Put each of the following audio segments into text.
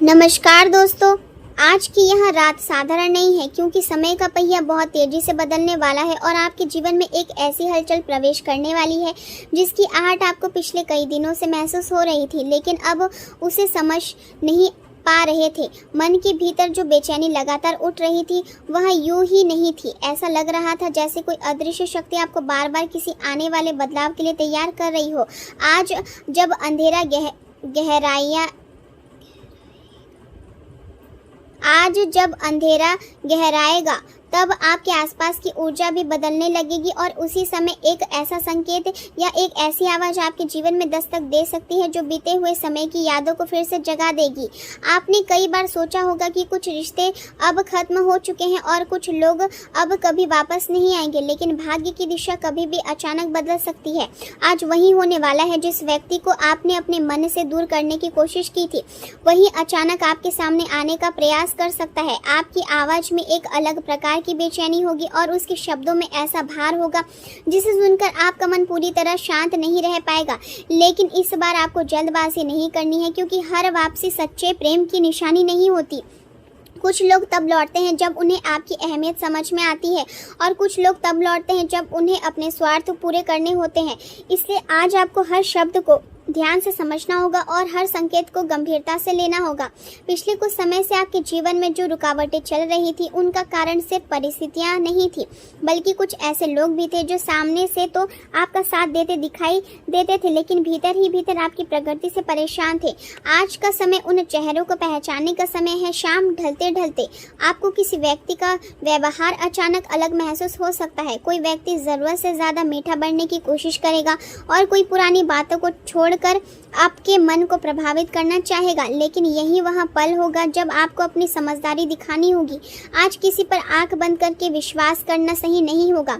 नमस्कार दोस्तों। आज की यह रात साधारण नहीं है क्योंकि समय का पहिया बहुत तेजी से बदलने वाला है और आपके जीवन में एक ऐसी हलचल प्रवेश करने वाली है जिसकी आहट आपको पिछले कई दिनों से महसूस हो रही थी, लेकिन अब उसे समझ नहीं पा रहे थे। मन के भीतर जो बेचैनी लगातार उठ रही थी वह यूं ही नहीं थी। ऐसा लग रहा था जैसे कोई अदृश्य शक्ति आपको बार बार किसी आने वाले बदलाव के लिए तैयार कर रही हो। आज जब अंधेरा गहराएगा तब आपके आसपास की ऊर्जा भी बदलने लगेगी और उसी समय एक ऐसा संकेत या एक ऐसी आवाज़ आपके जीवन में दस्तक दे सकती है जो बीते हुए समय की यादों को फिर से जगा देगी। आपने कई बार सोचा होगा कि कुछ रिश्ते अब खत्म हो चुके हैं और कुछ लोग अब कभी वापस नहीं आएंगे, लेकिन भाग्य की दिशा कभी भी अचानक बदल सकती है। आज वही होने वाला है जिस व्यक्ति को आपने अपने मन से दूर करने की कोशिश की थी वही अचानक आपके सामने आने का प्रयास कर सकता है। आपकी आवाज़ में एक अलग प्रकार की बेचैनी होगी और उसके शब्दों में ऐसा भार होगा जिसे सुनकर आपका मन पूरी तरह शांत नहीं रह पाएगा। लेकिन इस बार आपको जल्दबाजी नहीं करनी है क्योंकि हर वापसी सच्चे प्रेम की निशानी नहीं होती। कुछ लोग तब लौटते हैं जब उन्हें आपकी अहमियत समझ में आती है और कुछ लोग तब लौटते हैं जब उन्हें अपने स्वार्थ पूरे करने होते हैं। इसलिए आज आपको हर शब्द को ध्यान से समझना होगा और हर संकेत को गंभीरता से लेना होगा। पिछले कुछ समय से आपके जीवन में जो रुकावटें चल रही थी उनका कारण सिर्फ परिस्थितियां नहीं थी, बल्कि कुछ ऐसे लोग भी थे जो सामने से तो आपका साथ देते दिखाई देते थे, लेकिन भीतर ही भीतर आपकी प्रगति से परेशान थे। आज का समय उन चेहरों को पहचानने का समय है। शाम ढलते ढलते आपको किसी व्यक्ति का व्यवहार अचानक अलग महसूस हो सकता है। कोई व्यक्ति ज़रूरत से ज़्यादा मीठा बनने की कोशिश करेगा और कोई पुरानी बातों को छोड़ कर आपके मन को प्रभावित करना चाहेगा, लेकिन यही वह पल होगा जब आपको अपनी समझदारी दिखानी होगी। आज किसी पर आंख बंद करके विश्वास करना सही नहीं होगा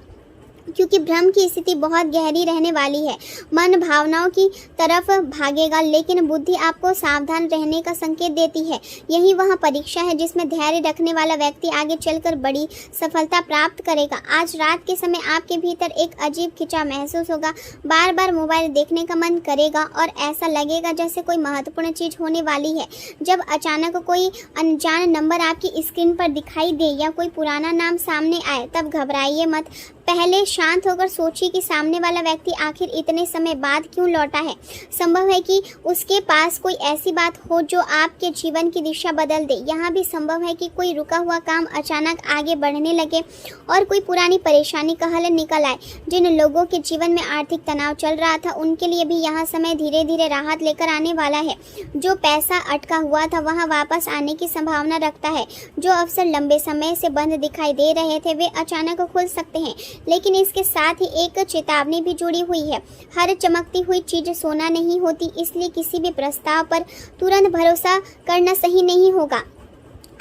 क्योंकि भ्रम की स्थिति बहुत गहरी रहने वाली है। मन भावनाओं की तरफ भागेगा लेकिन बुद्धि आपको सावधान रहने का संकेत देती है। यही वह परीक्षा है जिसमें धैर्य रखने वाला व्यक्ति आगे चलकर बड़ी सफलता प्राप्त करेगा। आज रात के समय आपके भीतर एक अजीब खिंचाव महसूस होगा। बार बार मोबाइल देखने का मन करेगा और ऐसा लगेगा जैसे कोई महत्वपूर्ण चीज होने वाली है। जब अचानक कोई अनजान नंबर आपकी स्क्रीन पर दिखाई दे या कोई पुराना नाम सामने आए तब घबराइए मत। पहले शांत होकर सोचिए कि सामने वाला व्यक्ति आखिर इतने समय बाद क्यों लौटा है। संभव है कि उसके पास कोई ऐसी बात हो जो आपके जीवन की दिशा बदल दे। यहाँ भी संभव है कि कोई रुका हुआ काम अचानक आगे बढ़ने लगे और कोई पुरानी परेशानी का हल निकल आए। जिन लोगों के जीवन में आर्थिक तनाव चल रहा था उनके लिए भी यह समय धीरे धीरे राहत लेकर आने वाला है। जो पैसा अटका हुआ था वह वापस आने की संभावना रखता है। जो अवसर लंबे समय से बंद दिखाई दे रहे थे वे अचानक खुल सकते हैं, लेकिन इसके साथ ही एक चेतावनी भी जुड़ी हुई है। हर चमकती हुई चीज सोना नहीं होती, इसलिए किसी भी प्रस्ताव पर तुरंत भरोसा करना सही नहीं होगा।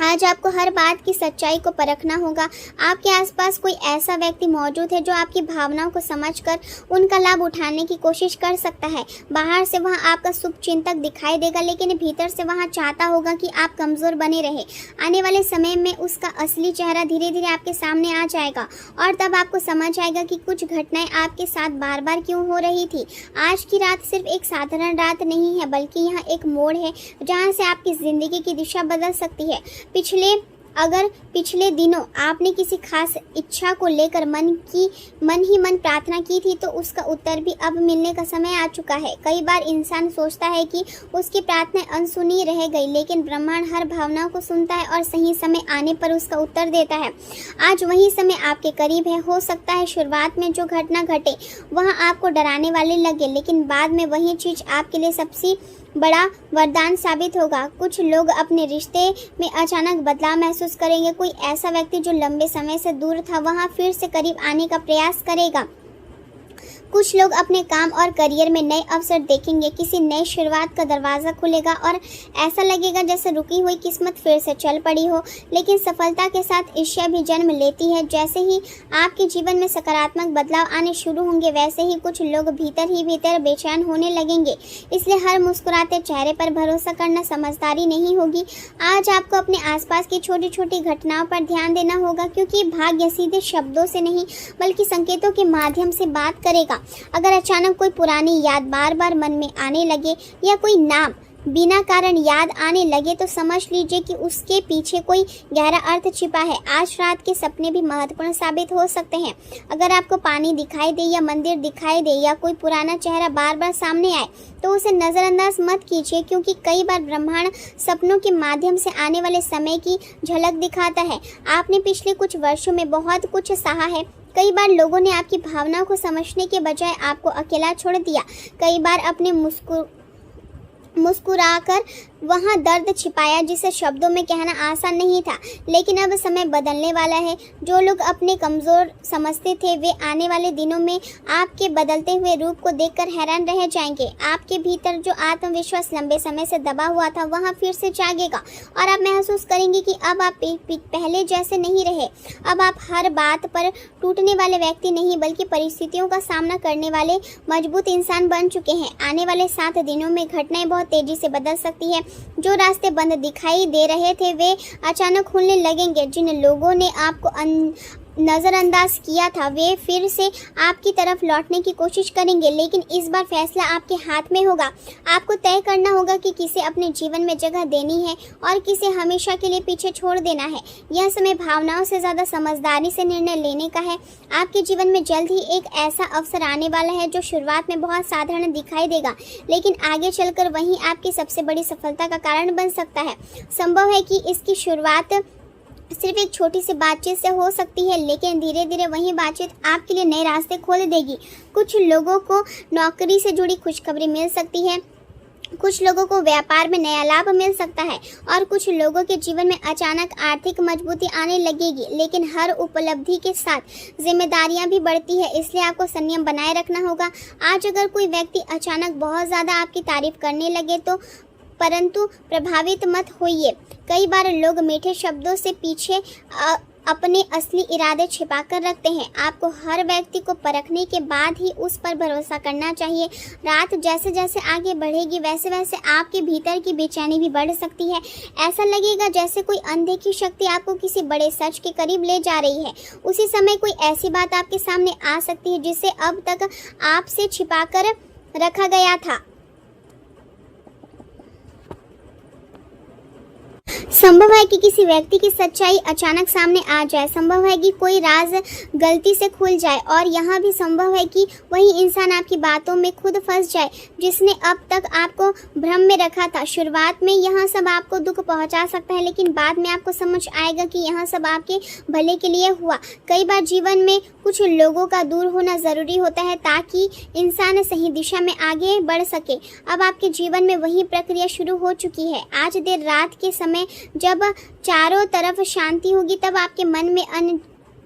आज आपको हर बात की सच्चाई को परखना होगा। आपके आसपास कोई ऐसा व्यक्ति मौजूद है जो आपकी भावनाओं को समझकर उनका लाभ उठाने की कोशिश कर सकता है। बाहर से वह आपका शुभचिंतक दिखाई देगा, लेकिन भीतर से वह चाहता होगा कि आप कमज़ोर बने रहे। आने वाले समय में उसका असली चेहरा धीरे धीरे आपके सामने आ जाएगा और तब आपको समझ आएगा कि कुछ घटनाएं आपके साथ बार बार क्यों हो रही थी। आज की रात सिर्फ एक साधारण रात नहीं है, बल्कि यह एक मोड़ है जहाँ से आपकी ज़िंदगी की दिशा बदल सकती है। पिछले दिनों आपने किसी खास इच्छा को लेकर मन ही मन प्रार्थना की थी तो उसका उत्तर भी अब मिलने का समय आ चुका है। कई बार इंसान सोचता है कि उसकी प्रार्थना अनसुनी रह गई, लेकिन ब्रह्मांड हर भावनाओं को सुनता है और सही समय आने पर उसका उत्तर देता है। आज वही समय आपके करीब है। हो सकता है शुरुआत में जो घटना घटे वह आपको डराने वाली लगे, लेकिन बाद में वही चीज़ आपके लिए सबसे बड़ा वरदान साबित होगा। कुछ लोग अपने रिश्ते में अचानक बदलाव महसूस करेंगे। कोई ऐसा व्यक्ति जो लंबे समय से दूर था वह फिर से करीब आने का प्रयास करेगा। कुछ लोग अपने काम और करियर में नए अवसर देखेंगे। किसी नई शुरुआत का दरवाज़ा खुलेगा और ऐसा लगेगा जैसे रुकी हुई किस्मत फिर से चल पड़ी हो। लेकिन सफलता के साथ ईर्ष्या भी जन्म लेती है। जैसे ही आपके जीवन में सकारात्मक बदलाव आने शुरू होंगे वैसे ही कुछ लोग भीतर ही भीतर बेचैन होने लगेंगे। इसलिए हर मुस्कुराते चेहरे पर भरोसा करना समझदारी नहीं होगी। आज आपको अपने आसपास की छोटी छोटी घटनाओं पर ध्यान देना होगा, क्योंकि भाग्य सीधे शब्दों से नहीं बल्कि संकेतों के माध्यम से बात करेगा। अगर अचानक कोई पुरानी याद बार बार मन में आने लगे या कोई नाम बिना कारण याद आने लगे तो समझ लीजिए कि उसके पीछे कोई गहरा अर्थ छिपा है। आज रात के सपने भी महत्वपूर्ण साबित हो सकते हैं। अगर आपको पानी दिखाई दे या मंदिर दिखाई दे या कोई पुराना चेहरा बार बार सामने आए तो उसे नज़रअंदाज मत कीजिए, क्योंकि कई बार ब्रह्मांड सपनों के माध्यम से आने वाले समय की झलक दिखाता है। आपने पिछले कुछ वर्षों में बहुत कुछ सहा है। कई बार लोगों ने आपकी भावनाओं को समझने के बजाय आपको अकेला छोड़ दिया। कई बार अपने मुस्कुराकर वहाँ दर्द छिपाया जिसे शब्दों में कहना आसान नहीं था। लेकिन अब समय बदलने वाला है। जो लोग अपने कमज़ोर समझते थे वे आने वाले दिनों में आपके बदलते हुए रूप को देखकर हैरान रह जाएंगे। आपके भीतर जो आत्मविश्वास लंबे समय से दबा हुआ था वहाँ फिर से जागेगा और आप महसूस करेंगे कि अब आप पहले जैसे नहीं रहे। अब आप हर बात पर टूटने वाले व्यक्ति नहीं बल्कि परिस्थितियों का सामना करने वाले मजबूत इंसान बन चुके हैं। आने वाले 7 दिनों में घटनाएं बहुत तेजी से बदल सकती है। जो रास्ते बंद दिखाई दे रहे थे वे अचानक खुलने लगेंगे। जिन लोगों ने आपको नज़रअंदाज किया था वे फिर से आपकी तरफ लौटने की कोशिश करेंगे, लेकिन इस बार फैसला आपके हाथ में होगा। आपको तय करना होगा कि किसे अपने जीवन में जगह देनी है और किसे हमेशा के लिए पीछे छोड़ देना है। यह समय भावनाओं से ज़्यादा समझदारी से निर्णय लेने का है। आपके जीवन में जल्द ही एक ऐसा अवसर आने वाला है जो शुरुआत में बहुत साधारण दिखाई देगा, लेकिन आगे चलकर वही आपकी सबसे बड़ी सफलता का कारण बन सकता है। संभव है कि इसकी शुरुआत सिर्फ एक छोटी सी बातचीत से हो सकती है, लेकिन धीरे धीरे वही बातचीत आपके लिए नए रास्ते खोल देगी। कुछ लोगों को नौकरी से जुड़ी खुशखबरी मिल सकती है, कुछ लोगों को व्यापार में नया लाभ मिल सकता है और कुछ लोगों के जीवन में अचानक आर्थिक मजबूती आने लगेगी। लेकिन हर उपलब्धि के साथ जिम्मेदारियां भी बढ़ती है, इसलिए आपको संयम बनाए रखना होगा। आज अगर कोई व्यक्ति अचानक बहुत ज़्यादा आपकी तारीफ करने लगे तो परंतु प्रभावित मत होइए। कई बार लोग मीठे शब्दों से पीछे अपने असली इरादे छिपा कर रखते हैं। आपको हर व्यक्ति को परखने के बाद ही उस पर भरोसा करना चाहिए। रात जैसे जैसे आगे बढ़ेगी वैसे वैसे आपके भीतर की बेचैनी भी बढ़ सकती है। ऐसा लगेगा जैसे कोई अनदेखी शक्ति आपको किसी बड़े सच के करीब ले जा रही है। उसी समय कोई ऐसी बात आपके सामने आ सकती है जिसे अब तक आपसे छिपा कर रखा गया था। संभव है कि किसी व्यक्ति की सच्चाई अचानक सामने आ जाए। संभव है कि कोई राज गलती से खुल जाए और यहाँ भी संभव है कि वही इंसान आपकी बातों में खुद फंस जाए जिसने अब तक आपको भ्रम में रखा था। शुरुआत में यह सब आपको दुख पहुंचा सकता है, लेकिन बाद में आपको समझ आएगा कि यह सब आपके भले के लिए हुआ। कई बार जीवन में कुछ लोगों का दूर होना ज़रूरी होता है ताकि इंसान सही दिशा में आगे बढ़ सके। अब आपके जीवन में वही प्रक्रिया शुरू हो चुकी है। आज देर रात के समय जब चारों तरफ शांति होगी तब आपके मन में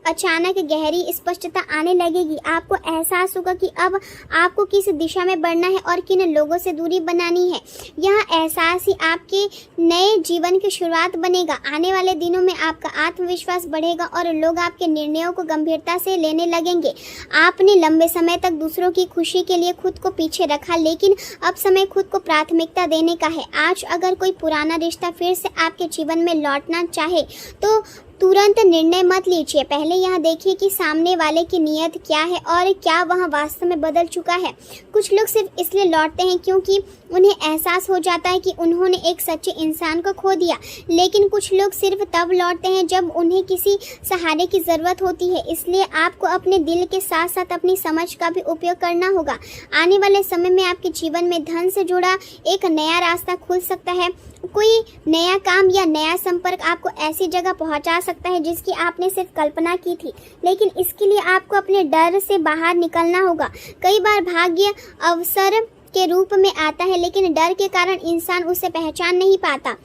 अचानक गहरी स्पष्टता आने लगेगी। आपको एहसास होगा कि अब आपको किस दिशा में बढ़ना है और किन लोगों से दूरी बनानी है। यह एहसास ही आपके नए जीवन की शुरुआत बनेगा। आने वाले दिनों में आपका आत्मविश्वास बढ़ेगा और लोग आपके निर्णयों को गंभीरता से लेने लगेंगे। आपने लंबे समय तक दूसरों की खुशी के लिए खुद को पीछे रखा, लेकिन अब समय खुद को प्राथमिकता देने का है। आज अगर कोई पुराना रिश्ता फिर से आपके जीवन में लौटना चाहे तो तुरंत निर्णय मत लीजिए। पहले यह देखिए कि सामने वाले की नीयत क्या है और क्या वह वास्तव में बदल चुका है। कुछ लोग सिर्फ इसलिए लौटते हैं क्योंकि उन्हें एहसास हो जाता है कि उन्होंने एक सच्चे इंसान को खो दिया, लेकिन कुछ लोग सिर्फ तब लौटते हैं जब उन्हें किसी सहारे की ज़रूरत होती है। इसलिए आपको अपने दिल के साथ साथ अपनी समझ का भी उपयोग करना होगा। आने वाले समय में आपके जीवन में धन से जुड़ा एक नया रास्ता खुल सकता है। कोई नया काम या नया संपर्क आपको ऐसी जगह पहुंचा सकता है जिसकी आपने सिर्फ कल्पना की थी, लेकिन इसके लिए आपको अपने डर से बाहर निकलना होगा। कई बार भाग्य अवसर के रूप में आता है, लेकिन डर के कारण इंसान उसे पहचान नहीं पाता।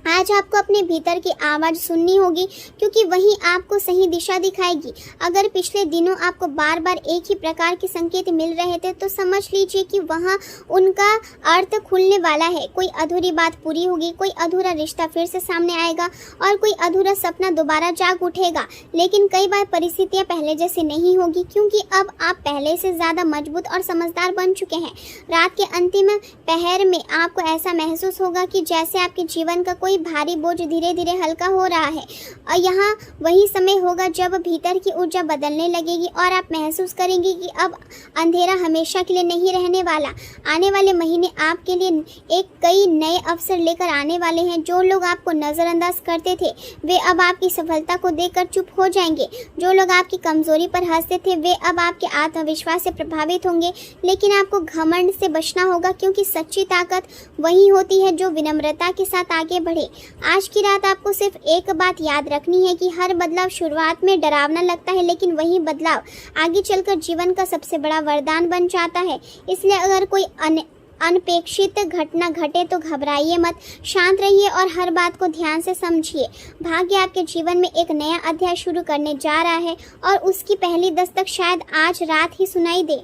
आज आपको अपने भीतर की आवाज़ सुननी होगी क्योंकि वही आपको सही दिशा दिखाएगी। अगर पिछले दिनों आपको बार बार एक ही प्रकार के संकेत मिल रहे थे तो समझ लीजिए कि वहाँ उनका अर्थ खुलने वाला है। कोई अधूरी बात पूरी होगी, कोई अधूरा रिश्ता फिर से सामने आएगा और कोई अधूरा सपना दोबारा जाग उठेगा। लेकिन कई बार परिस्थितियाँ पहले जैसी नहीं होगी क्योंकि अब आप पहले से ज़्यादा मजबूत और समझदार बन चुके हैं। रात के अंतिम पहर में आपको ऐसा महसूस होगा कि जैसे आपके जीवन का कोई कोई भारी बोझ धीरे धीरे हल्का हो रहा है। और यहाँ वही समय होगा जब भीतर की ऊर्जा बदलने लगेगी और आप महसूस करेंगे कि अब अंधेरा हमेशा के लिए नहीं रहने वाला। आने वाले महीने आपके लिए कई नए अवसर लेकर आने वाले हैं। जो लोग आपको नज़रअंदाज करते थे वे अब आपकी सफलता को देखकर चुप हो जाएंगे। जो लोग आपकी कमजोरी पर हंसते थे वे अब आपके आत्मविश्वास से प्रभावित होंगे। लेकिन आपको घमंड से बचना होगा, क्योंकि सच्ची ताकत वही होती है जो विनम्रता के साथ आगे बढ़े। आज की रात आपको सिर्फ एक बात याद रखनी है कि हर बदलाव शुरुआत में डरावना लगता है, लेकिन वही बदलाव आगे चलकर जीवन का सबसे बड़ा वरदान बन जाता है। इसलिए अगर कोई अनपेक्षित घटना घटे तो घबराइए मत, शांत रहिए और हर बात को ध्यान से समझिए। भाग्य आपके जीवन में एक नया अध्याय शुरू करने जा रहा है और उसकी पहली दस्तक शायद आज रात ही सुनाई दे।